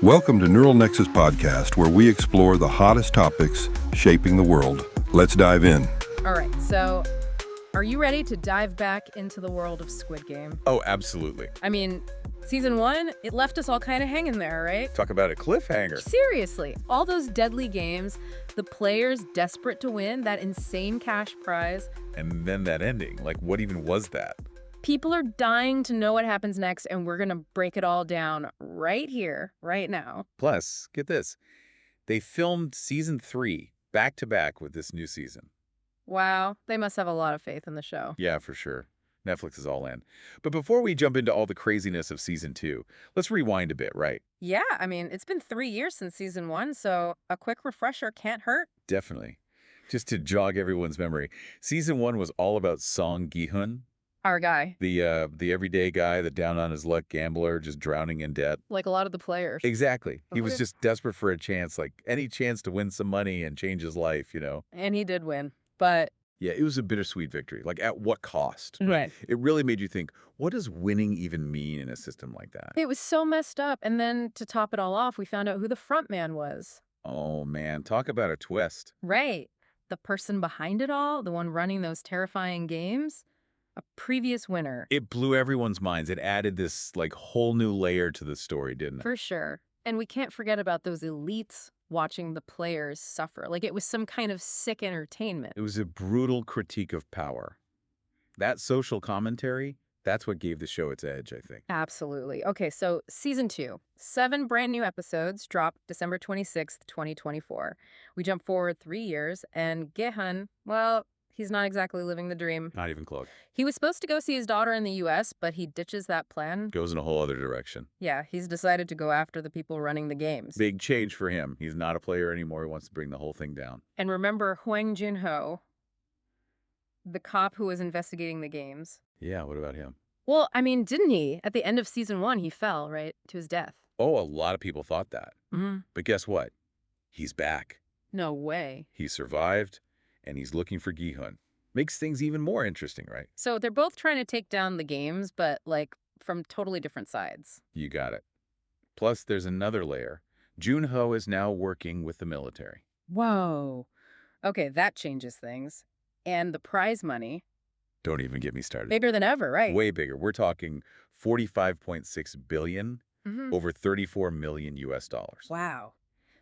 Welcome to Neural Nexus Podcast, where we explore the hottest topics shaping the world. Let's dive in. All right, so are you ready to dive back into the world of Squid Game? Oh, absolutely. I mean, season 1, it left us all kind of hanging there, right? Talk about a cliffhanger. Seriously, all those deadly games, the players desperate to win, that insane cash prize. And then that ending, like what even was that? People are dying to know what happens next, and we're going to break it all down right here, right now. Plus, get this, they filmed season 3 back to back with this new season. Wow, they must have a lot of faith in the show. Yeah, for sure. Netflix is all in. But before we jump into all the craziness of season 2, let's rewind a bit, right? Yeah, I mean, it's been 3 years since season 1, so a quick refresher can't hurt. Definitely. Just to jog everyone's memory, season 1 was all about Song Gi-hun, Our guy, the everyday guy, the down-on-his-luck gambler, just drowning in debt. like a lot of the players. Exactly. He was Okay. just desperate for a chance, like any chance to win some money and change his life, you know? And he did win, but... Yeah, it was a bittersweet victory. Like, at what cost? Right. It really made you think, what does winning even mean in a system like that? It was so messed up. And then to top it all off, we found out who the front man was. Oh, man, talk about a twist. Right. The person behind it all, the one running those terrifying games, a previous winner. It blew everyone's minds. It added this, like, whole new layer to the story, didn't it? For sure. And we can't forget about those elites watching the players suffer. Like it was some kind of sick entertainment. It was a brutal critique of power. That social commentary, that's what gave the show its edge, I think. Absolutely. Okay, so season 2, 7 brand new episodes dropped December 26th, 2024. We jump forward 3 years, and Gi-hun, well, he's not exactly living the dream. Not even close. He was supposed to go see his daughter in the U.S., but he ditches that plan. Goes in a whole other direction. Yeah, he's decided to go after the people running the games. Big change for him. He's not a player anymore. He wants to bring the whole thing down. And remember Hwang Jin-ho, the cop who was investigating the games? Yeah, what about him? Well, I mean, didn't he? At the end of season 1, he fell, right, to his death. Oh, a lot of people thought that. Mm-hmm. But guess what? He's back. No way. He survived, and he's looking for Gi-hun. Makes things even more interesting, right? So they're both trying to take down the games, but, like, from totally different sides. You got it. Plus, there's another layer. Jun-ho is now working with the military. Whoa. Okay, that changes things. And the prize money, Don't even get me started. bigger than ever, right? Way bigger. We're talking 45.6 billion, Mhm. over 34 million US dollars. Wow.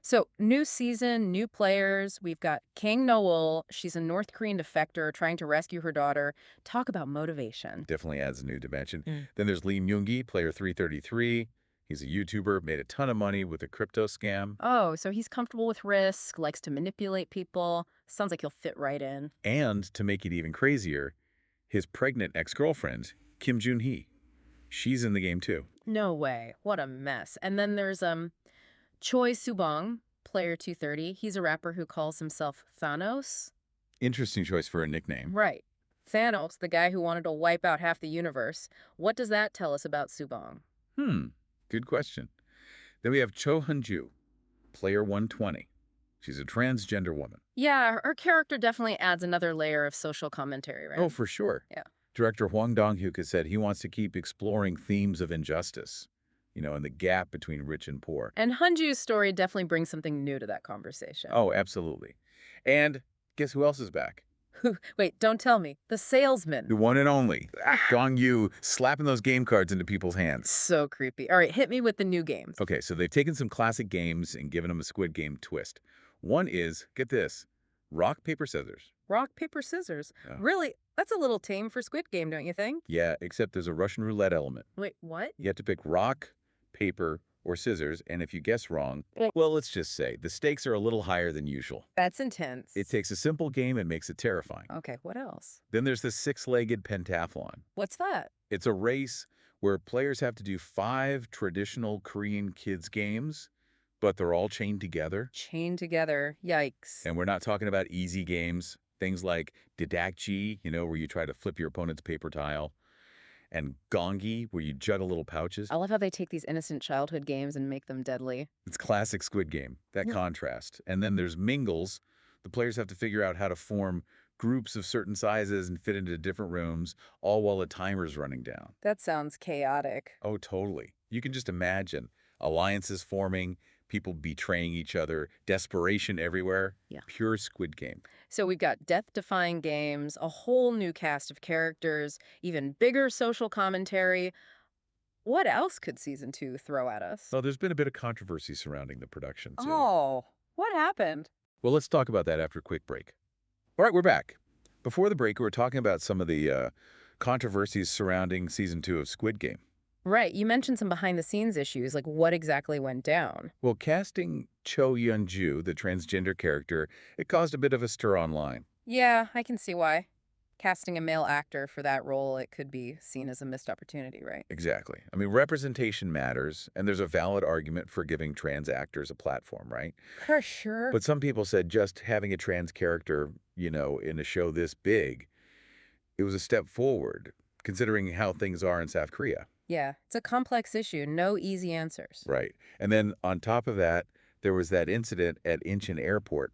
So, new season, new players. We've got Kang Noel. She's a North Korean defector trying to rescue her daughter. Talk about motivation. Definitely adds a new dimension. Mm. Then there's Lee Myung-gi, player 333. He's a YouTuber, made a ton of money with a crypto scam. Oh, so he's comfortable with risk, likes to manipulate people. Sounds like he'll fit right in. And to make it even crazier, his pregnant ex-girlfriend, Kim Jun-hee. She's in the game too. No way. What a mess. And then there's Choi Subong, player 230. He's a rapper who calls himself Thanos. Interesting choice for a nickname. Right. Thanos, the guy who wanted to wipe out half the universe. What does that tell us about Subong? Good question. Then we have Cho Hun-ju, player 120. She's a transgender woman. Yeah, her character definitely adds another layer of social commentary, right? Oh, for sure. Yeah. Director Hwang Dong-hyuk has said he wants to keep exploring themes of injustice, you know, and the gap between rich and poor. And Hunju's story definitely brings something new to that conversation. Oh, absolutely. And guess who else is back? Wait, don't tell me. The salesman. The one and only Gong-yu, slapping those game cards into people's hands. So creepy. All right, hit me with the new games. Okay, so they've taken some classic games and given them a Squid Game twist. One is, get this, rock, paper, scissors. Rock, paper, scissors. Yeah. Really? That's a little tame for Squid Game, don't you think? Yeah, except there's a Russian roulette element. Wait, what? You have to pick rock, paper, or scissors, and if you guess wrong, well, let's just say the stakes are a little higher than usual. That's intense. It takes a simple game and makes it terrifying. Okay, what else? Then there's the six-legged pentathlon. What's that? It's a race where players have to do 5 traditional Korean kids games, but they're all chained together. Chained together. Yikes. And we're not talking about easy games, things like didakji, you know, where you try to flip your opponent's paper tile, and gongi, where you juggle little pouches. I love how they take these innocent childhood games and make them deadly. It's classic Squid Game, that contrast. And then there's mingles. The players have to figure out how to form groups of certain sizes and fit into different rooms, all while a timer's running down. That sounds chaotic. Oh, totally. You can just imagine Alliances forming, people betraying each other, desperation everywhere. Yeah. Pure Squid Game. So we've got death-defying games, a whole new cast of characters, even bigger social commentary. What else could season 2 throw at us? Well, there's been a bit of controversy surrounding the production, too. Oh, what happened? Well, let's talk about that after a quick break. All right, we're back. Before the break, we were talking about some of the controversies surrounding season 2 of Squid Game. Right, you mentioned some behind-the-scenes issues, like what exactly went down? Well, casting Cho Yun-ju, the transgender character, it caused a bit of a stir online. Yeah, I can see why. Casting a male actor for that role, it could be seen as a missed opportunity, right? Exactly. I mean, representation matters, and there's a valid argument for giving trans actors a platform, right? For sure. But some people said just having a trans character, in a show this big, it was a step forward, considering how things are in South Korea. Yeah, it's a complex issue, no easy answers. Right. And then on top of that, there was that incident at Incheon Airport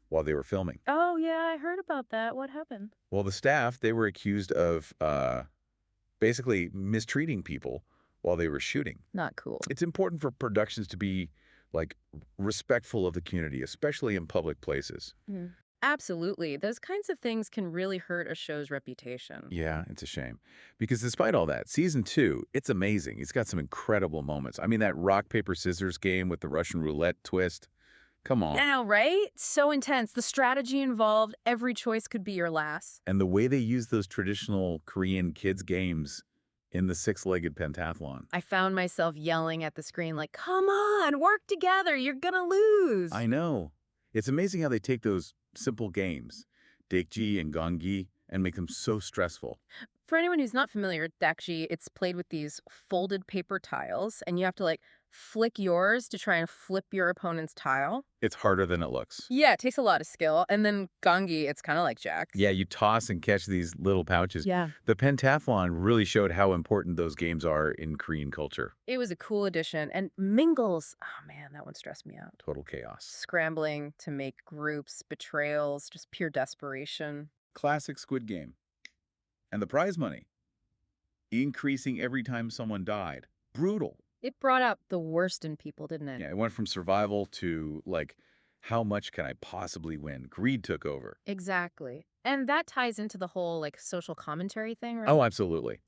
while they were filming. Oh, yeah, I heard about that. What happened? Well, the staff, they were accused of basically mistreating people while they were shooting. Not cool. It's important for productions to be, like, respectful of the community, especially in public places. Absolutely. Those kinds of things can really hurt a show's reputation. Yeah, it's a shame. Because despite all that, season 2, it's amazing. It's got some incredible moments. I mean, that rock, paper, scissors game with the Russian roulette twist. Come on. Now, right? So intense. The strategy involved, every choice could be your last. And the way they use those traditional Korean kids' games in the six-legged pentathlon. I found myself yelling at the screen like, come on, work together, you're gonna lose. I know. It's amazing how they take those simple games, decode and gongi, and make them so stressful. For anyone who's not familiar with dakji, it's played with these folded paper tiles, and you have to like flick yours to try and flip your opponent's tile. It's harder than it looks. Yeah, it takes a lot of skill. And then gongi, it's kind of like jacks. Yeah, you toss and catch these little pouches. Yeah. The pentathlon really showed how important those games are in Korean culture. It was a cool addition. And mingles, oh man, that one stressed me out. Total chaos. Scrambling to make groups, betrayals, just pure desperation. Classic Squid Game. And the prize money, increasing every time someone died. Brutal. It brought out the worst in people, didn't it? Yeah, it went from survival to, like, how much can I possibly win? Greed took over. Exactly. And that ties into the whole, like, social commentary thing, right? Oh, absolutely.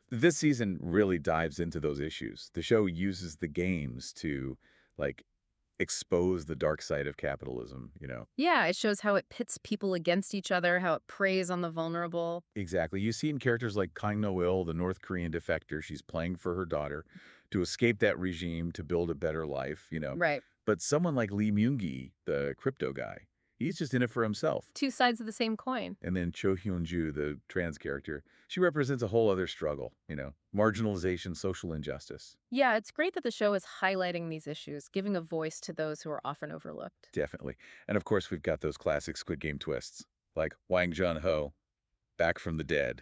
This season really dives into those issues. The show uses the games to, like, expose the dark side of capitalism, Yeah, it shows how it pits people against each other, how it preys on the vulnerable. Exactly. You see in characters like Kang No-il, the North Korean defector, she's playing for her daughter to escape that regime, to build a better life, Right. But someone like Lee Myung-gi, the crypto guy, he's just in it for himself. Two sides of the same coin. And then Cho Hyun-ju, the trans character, she represents a whole other struggle, marginalization, social injustice. Yeah, it's great that the show is highlighting these issues, giving a voice to those who are often overlooked. Definitely. And of course, we've got those classic Squid Game twists, like Wang Jun-ho, back from the dead.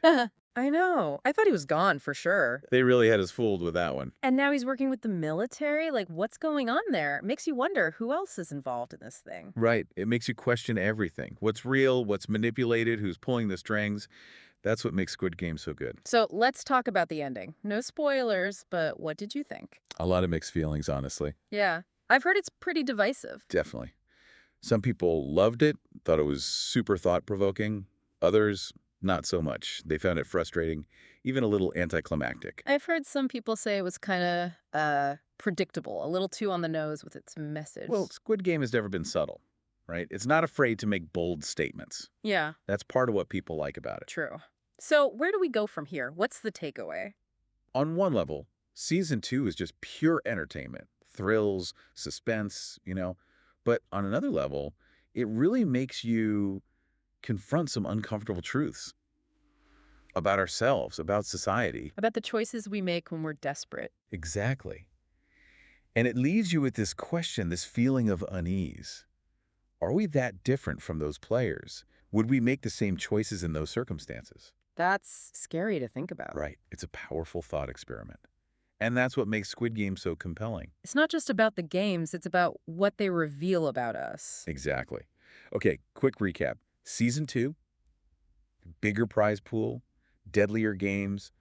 I know. I thought he was gone for sure. They really had us fooled with that one. And now he's working with the military? Like, what's going on there? It makes you wonder who else is involved in this thing. Right. It makes you question everything. What's real, what's manipulated, who's pulling the strings. That's what makes Squid Game so good. So let's talk about the ending. No spoilers, but what did you think? A lot of mixed feelings, honestly. Yeah, I've heard it's pretty divisive. Definitely. Some people loved it, thought it was super thought-provoking. Others, not so much. They found it frustrating, even a little anticlimactic. I've heard some people say it was kind of predictable, a little too on the nose with its message. Well, Squid Game has never been subtle, right? It's not afraid to make bold statements. Yeah, That's part of what people like about it. true. So where do we go from here? What's the takeaway? On one level, season 2 is just pure entertainment, thrills, suspense, But on another level, it really makes you confront some uncomfortable truths about ourselves, about society. About the choices we make when we're desperate. Exactly. And it leaves you with this question, this feeling of unease. Are we that different from those players? Would we make the same choices in those circumstances? That's scary to think about. Right. It's a powerful thought experiment. And that's what makes Squid Game so compelling. It's not just about the games, it's about what they reveal about us. Exactly. Okay, quick recap. Season 2, bigger prize pool, deadlier games,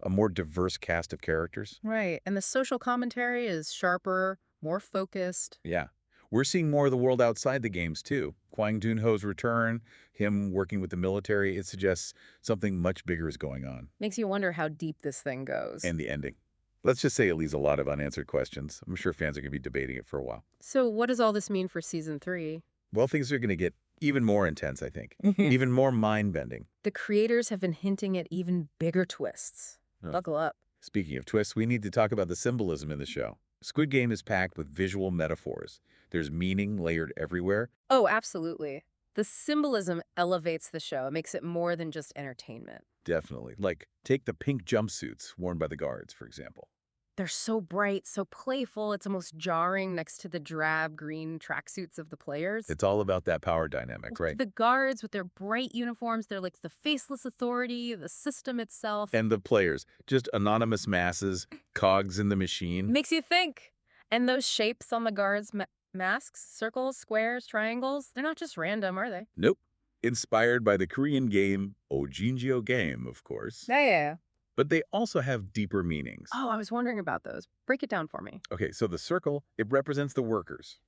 a more diverse cast of characters. Right. And the social commentary is sharper, more focused. Yeah. We're seeing more of the world outside the games, too. Kwang Dun-ho's return, him working with the military, it suggests something much bigger is going on. Makes you wonder how deep this thing goes. And the ending. Let's just say it leaves a lot of unanswered questions. I'm sure fans are going to be debating it for a while. So what does all this mean for season 3? Well, things are going to get even more intense, I think. Even more mind-bending. The creators have been hinting at even bigger twists. Huh. Buckle up. Speaking of twists, we need to talk about the symbolism in the show. Squid Game is packed with visual metaphors. There's meaning layered everywhere. Oh, absolutely. The symbolism elevates the show. It makes it more than just entertainment. Definitely. Like, take the pink jumpsuits worn by the guards, for example. They're so bright, so playful. It's almost jarring next to the drab green tracksuits of the players. It's all about that power dynamic, right? The guards with their bright uniforms, they're like the faceless authority, the system itself. And the players, just anonymous masses, cogs in the machine. Makes you think. And those shapes on the guards' masks, circles, squares, triangles, they're not just random, are they? Nope. Inspired by the Korean game Ojinjo game, of course. Yeah. But they also have deeper meanings. Oh, I was wondering about those. Break it down for me. Okay, so the circle, it represents the workers,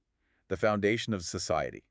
the foundation of society,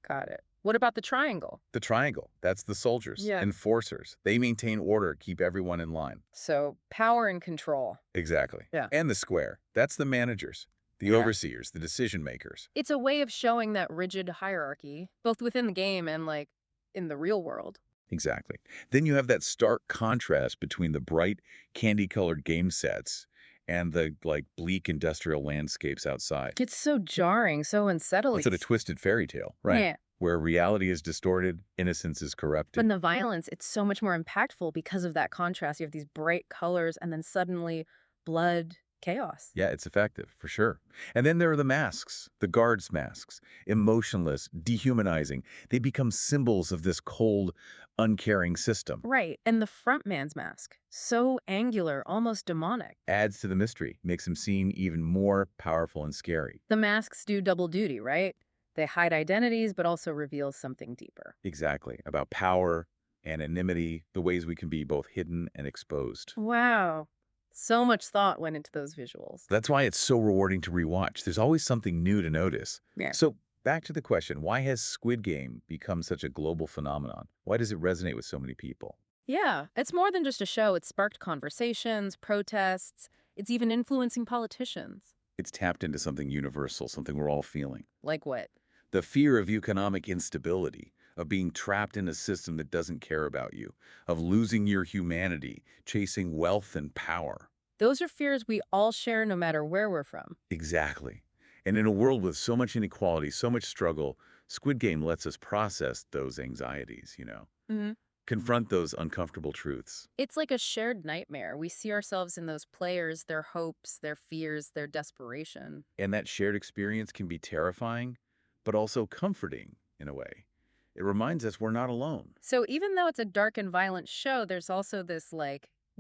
Got it. What about the triangle? The triangle, that's the soldiers, Yeah. enforcers. They maintain order, keep everyone in line. So power and control. Exactly. Yeah. And the square, that's the managers, the Yeah. overseers, the decision makers. It's a way of showing that rigid hierarchy, both within the game and, like, in the real world. Exactly. Then you have that stark contrast between the bright, candy-colored game sets and the, bleak industrial landscapes outside. It's so jarring, so unsettling. It's sort of twisted fairy tale, right? Yeah. Where reality is distorted, innocence is corrupted. But in the violence, it's so much more impactful because of that contrast. You have these bright colors and then suddenly blood, chaos. Yeah, it's effective, for sure. And then there are the masks, the guards' masks, emotionless, dehumanizing. They become symbols of this cold, uncaring system. Right. And the front man's mask, so angular, almost demonic. Adds to the mystery, makes him seem even more powerful and scary. The masks do double duty, right? They hide identities, but also reveal something deeper. Exactly. About power, anonymity, the ways we can be both hidden and exposed. Wow. So much thought went into those visuals. That's why it's so rewarding to rewatch. There's always something new to notice. Yeah. So back to the question, why has Squid Game become such a global phenomenon? Why does it resonate with so many people? Yeah, it's more than just a show. It sparked conversations, protests. It's even influencing politicians. It's tapped into something universal, something we're all feeling. Like what? The fear of economic instability, of being trapped in a system that doesn't care about you, of losing your humanity, chasing wealth and power. Those are fears we all share no matter where we're from. Exactly. And in a world with so much inequality, so much struggle, Squid Game lets us process those anxieties, Mm-hmm. Confront those uncomfortable truths. It's like a shared nightmare. We see ourselves in those players, their hopes, their fears, their desperation. And that shared experience can be terrifying, but also comforting in a way. It reminds us we're not alone. So even though it's a dark and violent show, there's also this,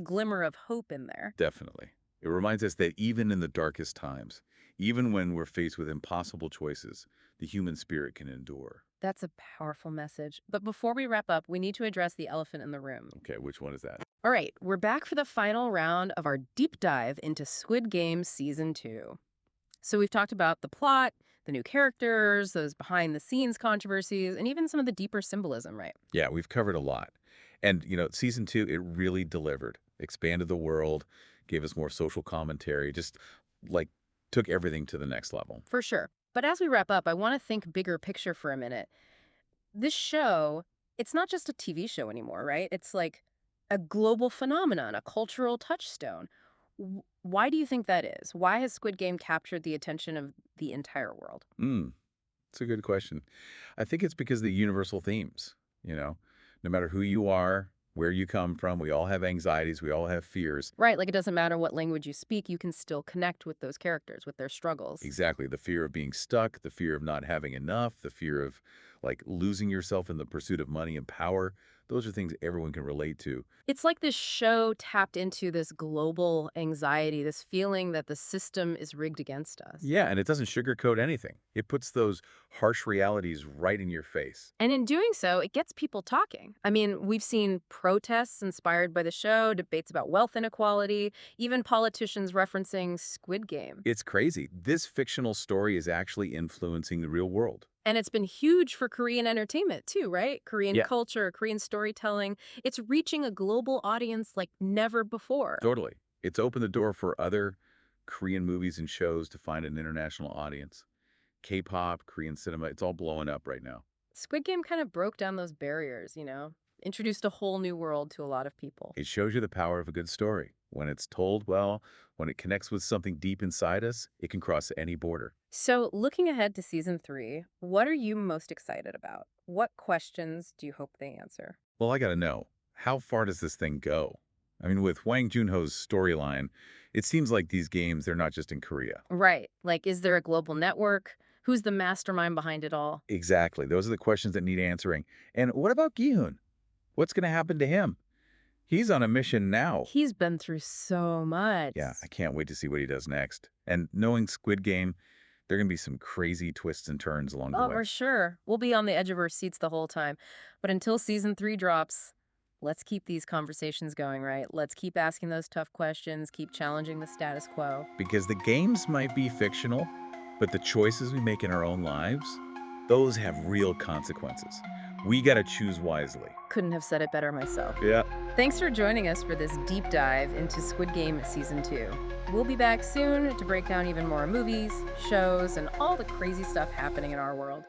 glimmer of hope in there. Definitely. It reminds us that even in the darkest times, even when we're faced with impossible choices, the human spirit can endure. That's a powerful message. But before we wrap up, we need to address the elephant in the room. Okay, which one is that? All right, we're back for the final round of our deep dive into Squid Game Season 2. So we've talked about the plot, the new characters, those behind-the-scenes controversies, and even some of the deeper symbolism, right? Yeah, we've covered a lot. And, season 2, it really delivered. Expanded the world, gave us more social commentary, just, took everything to the next level. For sure. But as we wrap up, I want to think bigger picture for a minute. This show, it's not just a TV show anymore, right? It's like a global phenomenon, a cultural touchstone. Why do you think that is? Why has Squid Game captured the attention of the entire world? It's a good question. I think it's because of the universal themes, no matter who you are, where you come from, we all have anxieties, we all have fears. Right, like it doesn't matter what language you speak, you can still connect with those characters, with their struggles. Exactly. The fear of being stuck, the fear of not having enough, the fear of, losing yourself in the pursuit of money and power. those are things everyone can relate to. It's like this show tapped into this global anxiety, this feeling that the system is rigged against us. Yeah, and it doesn't sugarcoat anything. It puts those harsh realities right in your face. And in doing so, it gets people talking. I mean, we've seen protests inspired by the show, debates about wealth inequality, even politicians referencing Squid Game. It's crazy. This fictional story is actually influencing the real world. And it's been huge for Korean entertainment too, right? Korean Yeah, culture, Korean storytelling. It's reaching a global audience like never before. totally. It's opened the door for other Korean movies and shows to find an international audience. K-pop, Korean cinema, it's all blowing up right now. Squid Game kind of broke down those barriers, introduced a whole new world to a lot of people. It shows you the power of a good story. When it's told well, when it connects with something deep inside us, it can cross any border. So, looking ahead to season 3, what are you most excited about? What questions do you hope they answer? Well, I gotta know, how far does this thing go? I mean, with Hwang Junho's storyline, it seems like these games, they're not just in Korea. Right. Like, is there a global network? Who's the mastermind behind it all? Exactly. Those are the questions that need answering. And what about Gi-hun? What's going to happen to him? He's on a mission now. He's been through so much. Yeah, I can't wait to see what he does next. And knowing Squid Game, there are going to be some crazy twists and turns along the Oh, way. for sure. We'll be on the edge of our seats the whole time. But until season 3 drops, let's keep these conversations going, right? Let's keep asking those tough questions, keep challenging the status quo. Because the games might be fictional, but the choices we make in our own lives, those have real consequences. We got to choose wisely. Couldn't have said it better myself. Yeah. Thanks for joining us for this deep dive into Squid Game Season 2. We'll be back soon to break down even more movies, shows, and all the crazy stuff happening in our world.